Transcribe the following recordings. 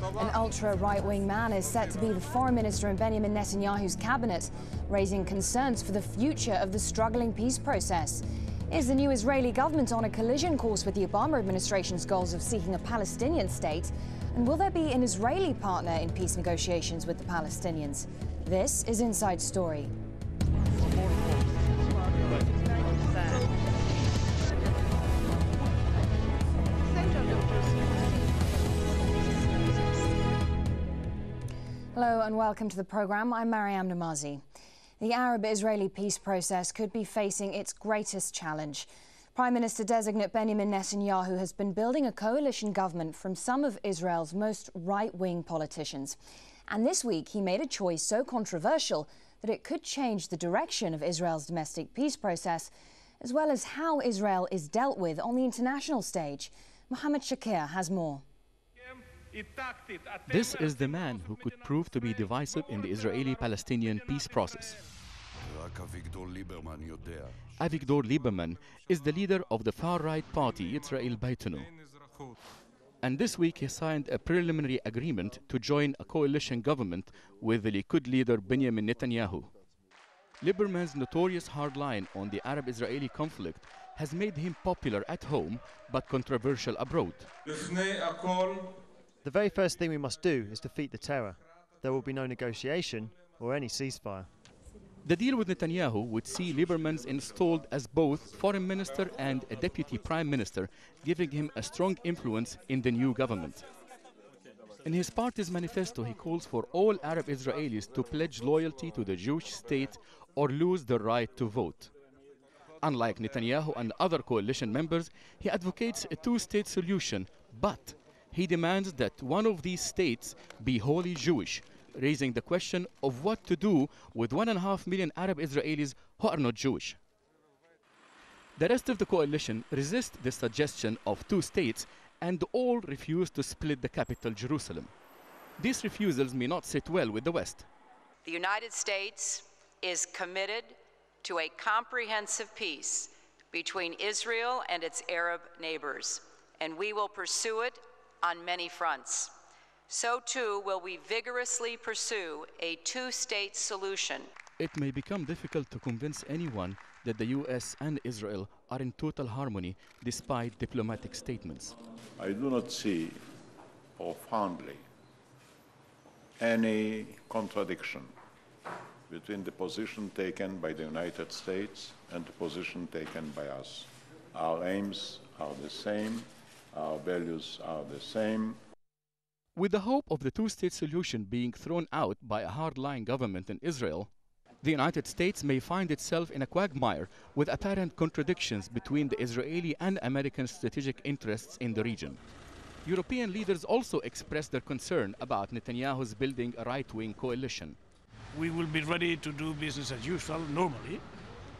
An ultra-right-wing man is set to be the foreign minister in Binyamin Netanyahu's cabinet, raising concerns for the future of the struggling peace process. Is the new Israeli government on a collision course with the Obama administration's goals of seeking a Palestinian state? And will there be an Israeli partner in peace negotiations with the Palestinians? This is Inside Story. Hello and welcome to the programme. I'm Mariam Namazi. The Arab-Israeli peace process could be facing its greatest challenge. Prime Minister-designate Binyamin Netanyahu has been building a coalition government from some of Israel's most right-wing politicians. And this week he made a choice so controversial that it could change the direction of Israel's domestic peace process, as well as how Israel is dealt with on the international stage. Mohammed Shakir has more. This is the man who could prove to be divisive in the Israeli-Palestinian peace process. Avigdor Lieberman is the leader of the far-right party Yisrael Beiteinu. And this week he signed a preliminary agreement to join a coalition government with the Likud leader Binyamin Netanyahu. Lieberman's notorious hard line on the Arab-Israeli conflict has made him popular at home but controversial abroad. The very first thing we must do is defeat the terror. There will be no negotiation or any ceasefire. The deal with Netanyahu would see Lieberman installed as both foreign minister and a deputy prime minister, giving him a strong influence in the new government. In his party's manifesto, he calls for all Arab Israelis to pledge loyalty to the Jewish state or lose the right to vote. Unlike Netanyahu and other coalition members, he advocates a two-state solution, but he demands that one of these states be wholly Jewish, raising the question of what to do with 1.5 million Arab Israelis who are not Jewish. The rest of the coalition resist the suggestion of two states and all refuse to split the capital, Jerusalem. These refusals may not sit well with the West. The United States is committed to a comprehensive peace between Israel and its Arab neighbors, and we will pursue it on many fronts. So too will we vigorously pursue a two-state solution. It may become difficult to convince anyone that the US and Israel are in total harmony despite diplomatic statements. I do not see profoundly any contradiction between the position taken by the United States and the position taken by us. Our aims are the same. Our values are the same. With the hope of the two-state solution being thrown out by a hard-line government in Israel, the United States may find itself in a quagmire with apparent contradictions between the Israeli and American strategic interests in the region. European leaders also expressed their concern about Netanyahu's building a right-wing coalition. We will be ready to do business as usual, normally,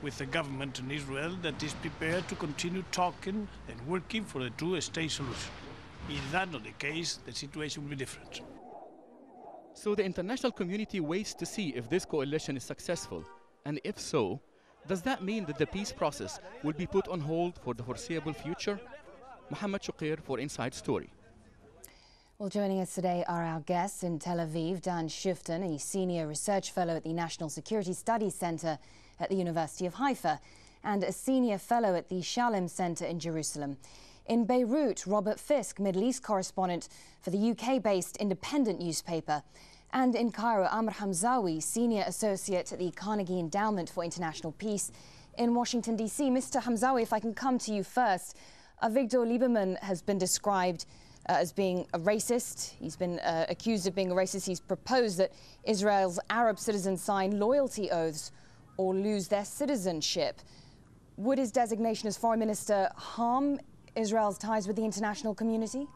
with a government in Israel that is prepared to continue talking and working for a two-state solution. If that not the case, the situation will be different. So the international community waits to see if this coalition is successful. And if so, does that mean that the peace process will be put on hold for the foreseeable future? Mohammed Shakir for Inside Story. Well, joining us today are our guests in Tel Aviv, Dan Shifton, a senior research fellow at the National Security Studies Center at the University of Haifa, and a senior fellow at the Shalem Center in Jerusalem. In Beirut, Robert Fisk, Middle East correspondent for the UK-based Independent newspaper. And in Cairo, Amr Hamzawi, senior associate at the Carnegie Endowment for International Peace in Washington, D.C. Mr. Hamzawi, if I can come to you first. Avigdor Lieberman has been described as being a racist. He's been accused of being a racist. He's proposed that Israel's Arab citizens sign loyalty oaths or lose their citizenship. Would his designation as foreign minister harm Israel's ties with the international community?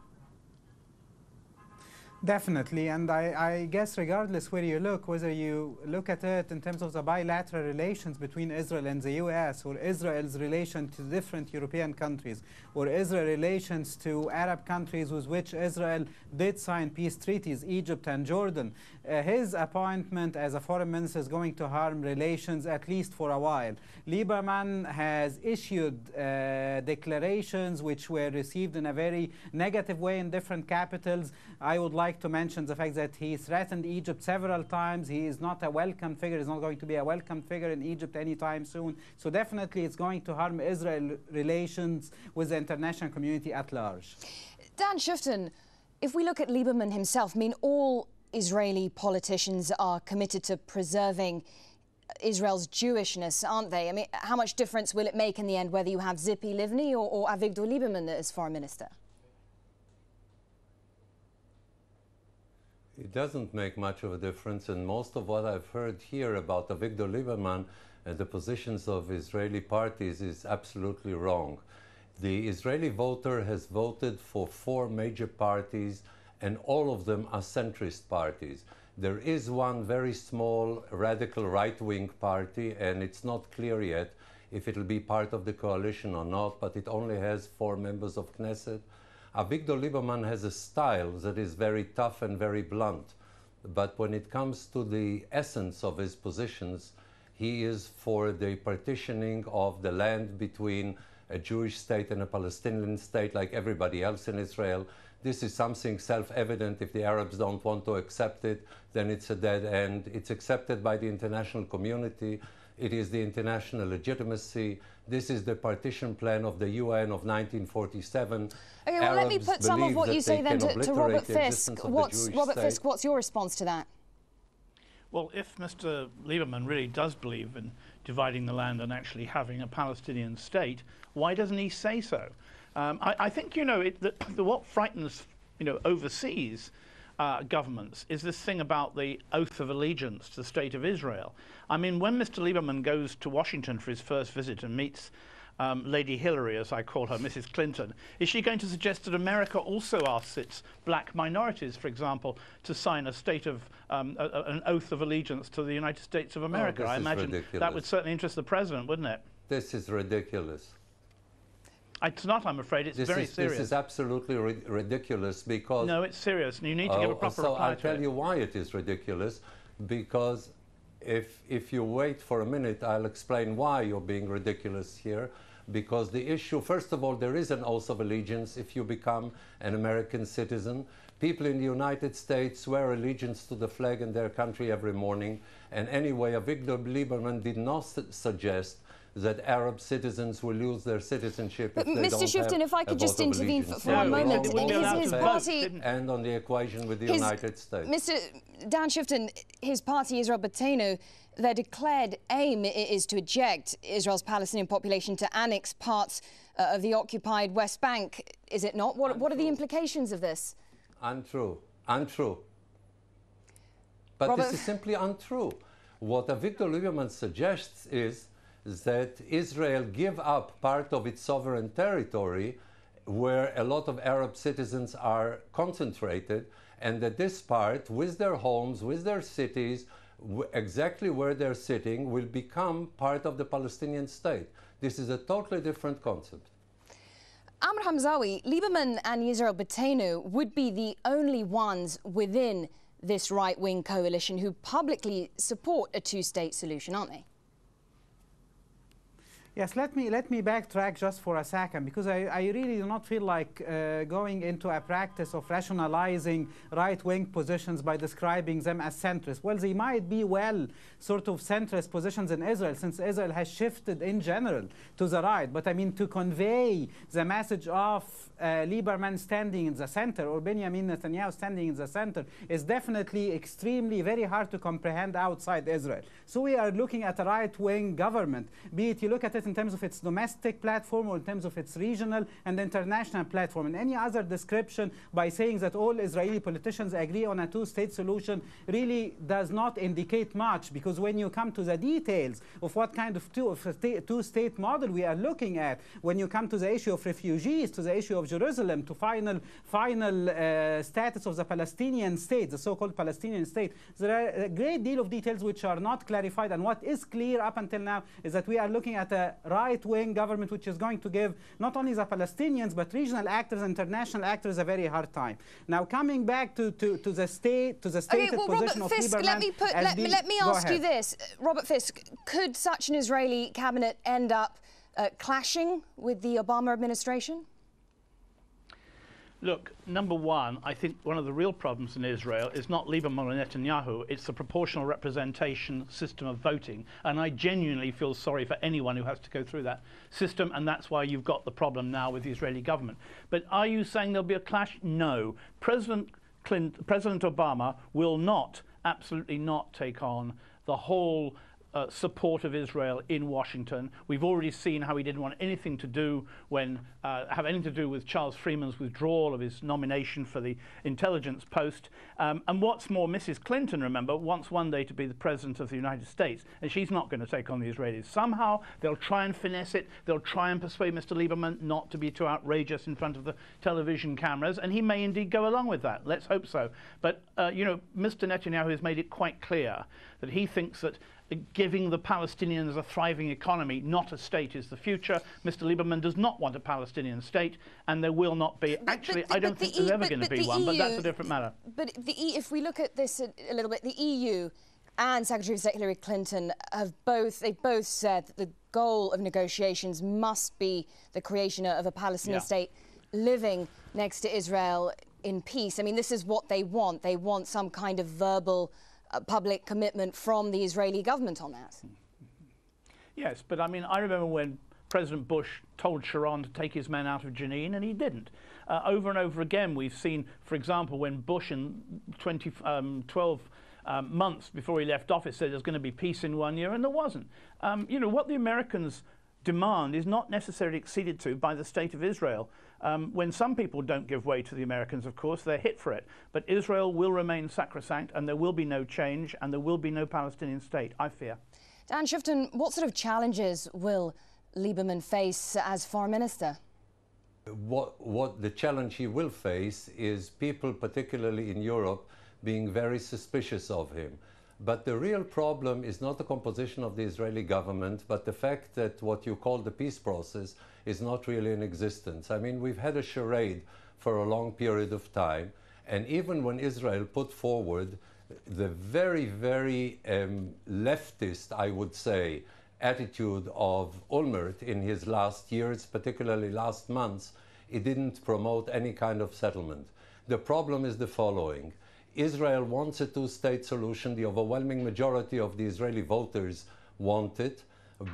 Definitely, and I guess regardless where you look, whether you look at it in terms of the bilateral relations between Israel and the US, or Israel's relation to different European countries, or Israel's relations to Arab countries with which Israel did sign peace treaties, Egypt and Jordan, his appointment as a foreign minister is going to harm relations at least for a while. Lieberman has issued declarations which were received in a very negative way in different capitals. I would like like to mention the fact that he threatened Egypt several times. He is not a welcome figure. He's not going to be a welcome figure in Egypt anytime soon. So definitely it's going to harm Israel relations with the international community at large. Dan Shufton, if we look at Lieberman himself, I mean, all Israeli politicians are committed to preserving Israel's Jewishness, aren't they? I mean, how much difference will it make in the end whether you have Tzipi Livni or Avigdor Lieberman as foreign minister? It doesn't make much of a difference, and most of what I've heard here about Avigdor Lieberman and the positions of Israeli parties is absolutely wrong. The Israeli voter has voted for 4 major parties, and all of them are centrist parties. There is one very small radical right-wing party, and it's not clear yet if it'll be part of the coalition or not, but it only has 4 members of Knesset. Avigdor Lieberman has a style that is very tough and very blunt, but when it comes to the essence of his positions, he is for the partitioning of the land between a Jewish state and a Palestinian state like everybody else in Israel. This is something self-evident. If the Arabs don't want to accept it, then it's a dead end. It's accepted by the international community. It is the international legitimacy. This is the partition plan of the UN of 1947. Okay, well, let me put some of what you say then to Robert Fisk. Robert Fisk, what's your response to that? Well, if Mr. Lieberman really does believe in dividing the land and actually having a Palestinian state, why doesn't he say so? I think, you know, what frightens, you know, overseas governments is this thing about the oath of allegiance to the state of Israel. I mean, when Mr. Lieberman goes to Washington for his first visit and meets Lady Hillary, as I call her, Mrs. Clinton, is she going to suggest that America also asks its black minorities, for example, to sign a state of an oath of allegiance to the United States of America? I imagine that would certainly interest the president, wouldn't it? This is ridiculous. It's not, I'm afraid. It's very serious. This is absolutely ridiculous because... No, it's serious, and you need to give a proper reply to it. So I'll tell you why it is ridiculous, because if you wait for a minute, I'll explain why you're being ridiculous here. Because the issue, first of all, there is an oath of allegiance if you become an American citizen. People in the United States swear allegiance to the flag in their country every morning. And anyway, Avigdor Lieberman did not suggest that Arab citizens will lose their citizenship if they don't have Mr. Shufton, if I could just intervene for one moment. His party... And on the equation with the United States. Mr. Dan Shufton, his party, Yisrael Beiteinu, their declared aim is to eject Israel's Palestinian population to annex parts of the occupied West Bank, is it not? What are the implications of this? Untrue. Untrue. But Robert, this is simply untrue. What Avigdor Lieberman suggests is that Israel give up part of its sovereign territory where a lot of Arab citizens are concentrated, and that this part, with their homes, with their cities, exactly where they're sitting, will become part of the Palestinian state. This is a totally different concept. Amr Hamzawi, Lieberman and Yisrael Beiteinu would be the only ones within this right-wing coalition who publicly support a two-state solution, aren't they? Yes, let me backtrack just for a second, because I really do not feel like going into a practice of rationalizing right-wing positions by describing them as centrist. Well, they might be sort of centrist positions in Israel, since Israel has shifted in general to the right. But I mean, to convey the message of Lieberman standing in the center or Binyamin Netanyahu standing in the center is definitely extremely very hard to comprehend outside Israel. So we are looking at a right-wing government, be it you look at it in terms of its domestic platform or in terms of its regional and international platform. And any other description by saying that all Israeli politicians agree on a two-state solution really does not indicate much, because when you come to the details of what kind of two-state model we are looking at, when you come to the issue of refugees, to the issue of Jerusalem, to final status of the Palestinian state, the so-called Palestinian state, there are a great deal of details which are not clarified. And what is clear up until now is that we are looking at a right-wing government which is going to give not only the Palestinians but regional actors, international actors a very hard time. Now, coming back to the stated position of Lieberman. Let me ask you this, Robert Fisk: could such an Israeli cabinet end up clashing with the Obama administration? Look, number one, I think one of the real problems in Israel is not Lieberman or Netanyahu, it's the proportional representation system of voting. And I genuinely feel sorry for anyone who has to go through that system, and that's why you've got the problem now with the Israeli government. But are you saying there'll be a clash? No. President Obama will not, absolutely not, take on the whole support of Israel in Washington. We've already seen how he didn't want anything to do have anything to do with Charles Freeman's withdrawal of his nomination for the intelligence post. And what's more, Mrs. Clinton, remember, wants one day to be the President of the United States, and she's not going to take on the Israelis. Somehow they'll try and finesse it. They'll try and persuade Mr. Lieberman not to be too outrageous in front of the television cameras, and he may indeed go along with that. Let's hope so. But, you know, Mr. Netanyahu has made it quite clear that he thinks that giving the Palestinians a thriving economy, not a state, is the future. Mr. Lieberman does not want a Palestinian state, and there will not be. Actually, I don't think there's ever going to be one, but that's a different matter. But if we look at this a little bit, the EU and Secretary of State Hillary Clinton have both said that the goal of negotiations must be the creation of a Palestinian state living next to Israel in peace. I mean, this is what they want. They want some kind of verbal public commitment from the Israeli government on that. Yes, but I mean, I remember when President Bush told Sharon to take his men out of Jenin, and he didn't. Over and over again, we've seen, for example, when Bush in 2012 months before he left office said there's going to be peace in 1 year, and there wasn't. You know, what the Americans demand is not necessarily acceded to by the state of Israel. When some people don't give way to the Americans, of course, they're hit for it. But Israel will remain sacrosanct, and there will be no change, and there will be no Palestinian state, I fear. Dan Shifton, what sort of challenges will Lieberman face as foreign minister? What the challenge he will face is people, particularly in Europe, being very suspicious of him. But the real problem is not the composition of the Israeli government, but the fact that what you call the peace process is not really in existence. I mean, we've had a charade for a long period of time, and even when Israel put forward the very, very leftist, I would say, attitude of Olmert in his last years, particularly last months, it didn't promote any kind of settlement. The problem is the following. Israel wants a two-state solution. The overwhelming majority of the Israeli voters want it.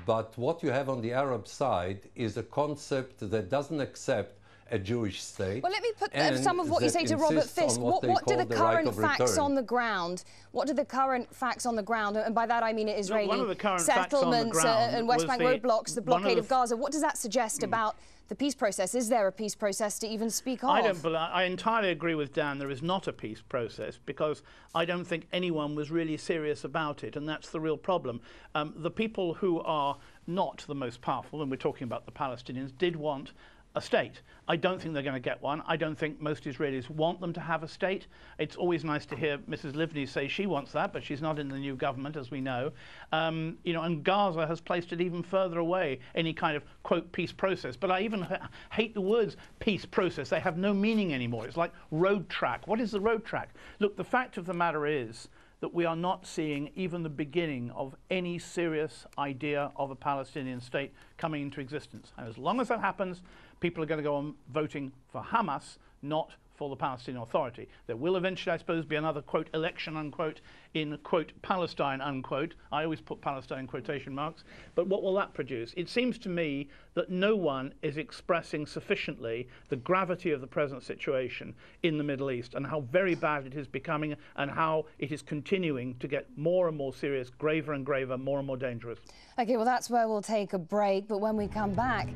But what you have on the Arab side is a concept that doesn't accept a Jewish state. Well, let me put some of what you say to Robert Fisk. What do the current facts on the ground? What do the current facts on the ground? And by that I mean Israeli settlements and West Bank roadblocks, the blockade of Gaza. What does that suggest about the peace process? Is there a peace process to even speak of? I entirely agree with Dan. There is not a peace process because I don't think anyone was really serious about it, and that's the real problem. The people who are not the most powerful, and we're talking about the Palestinians, did want a state. I don't think they're going to get one. I don't think most Israelis want them to have a state. It's always nice to hear Mrs. Livni say she wants that, but she's not in the new government, as we know. You know, and Gaza has placed it even further away, any kind of, quote, peace process. But I even hate the words peace process. They have no meaning anymore. It's like road track. What is the road track? Look, the fact of the matter is that we are not seeing even the beginning of any serious idea of a Palestinian state coming into existence. And as long as that happens, people are going to go on voting for Hamas, not for the Palestinian Authority. There will eventually, I suppose, be another, quote, election, unquote, in, quote, Palestine, unquote. I always put Palestine in quotation marks. But what will that produce? It seems to me that no one is expressing sufficiently the gravity of the present situation in the Middle East and how very bad it is becoming and how it is continuing to get more and more serious, graver and graver, more and more dangerous. OK, well, that's where we'll take a break. But when we come back,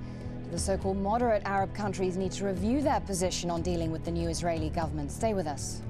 the so-called moderate Arab countries need to review their position on dealing with the new Israeli government. Stay with us.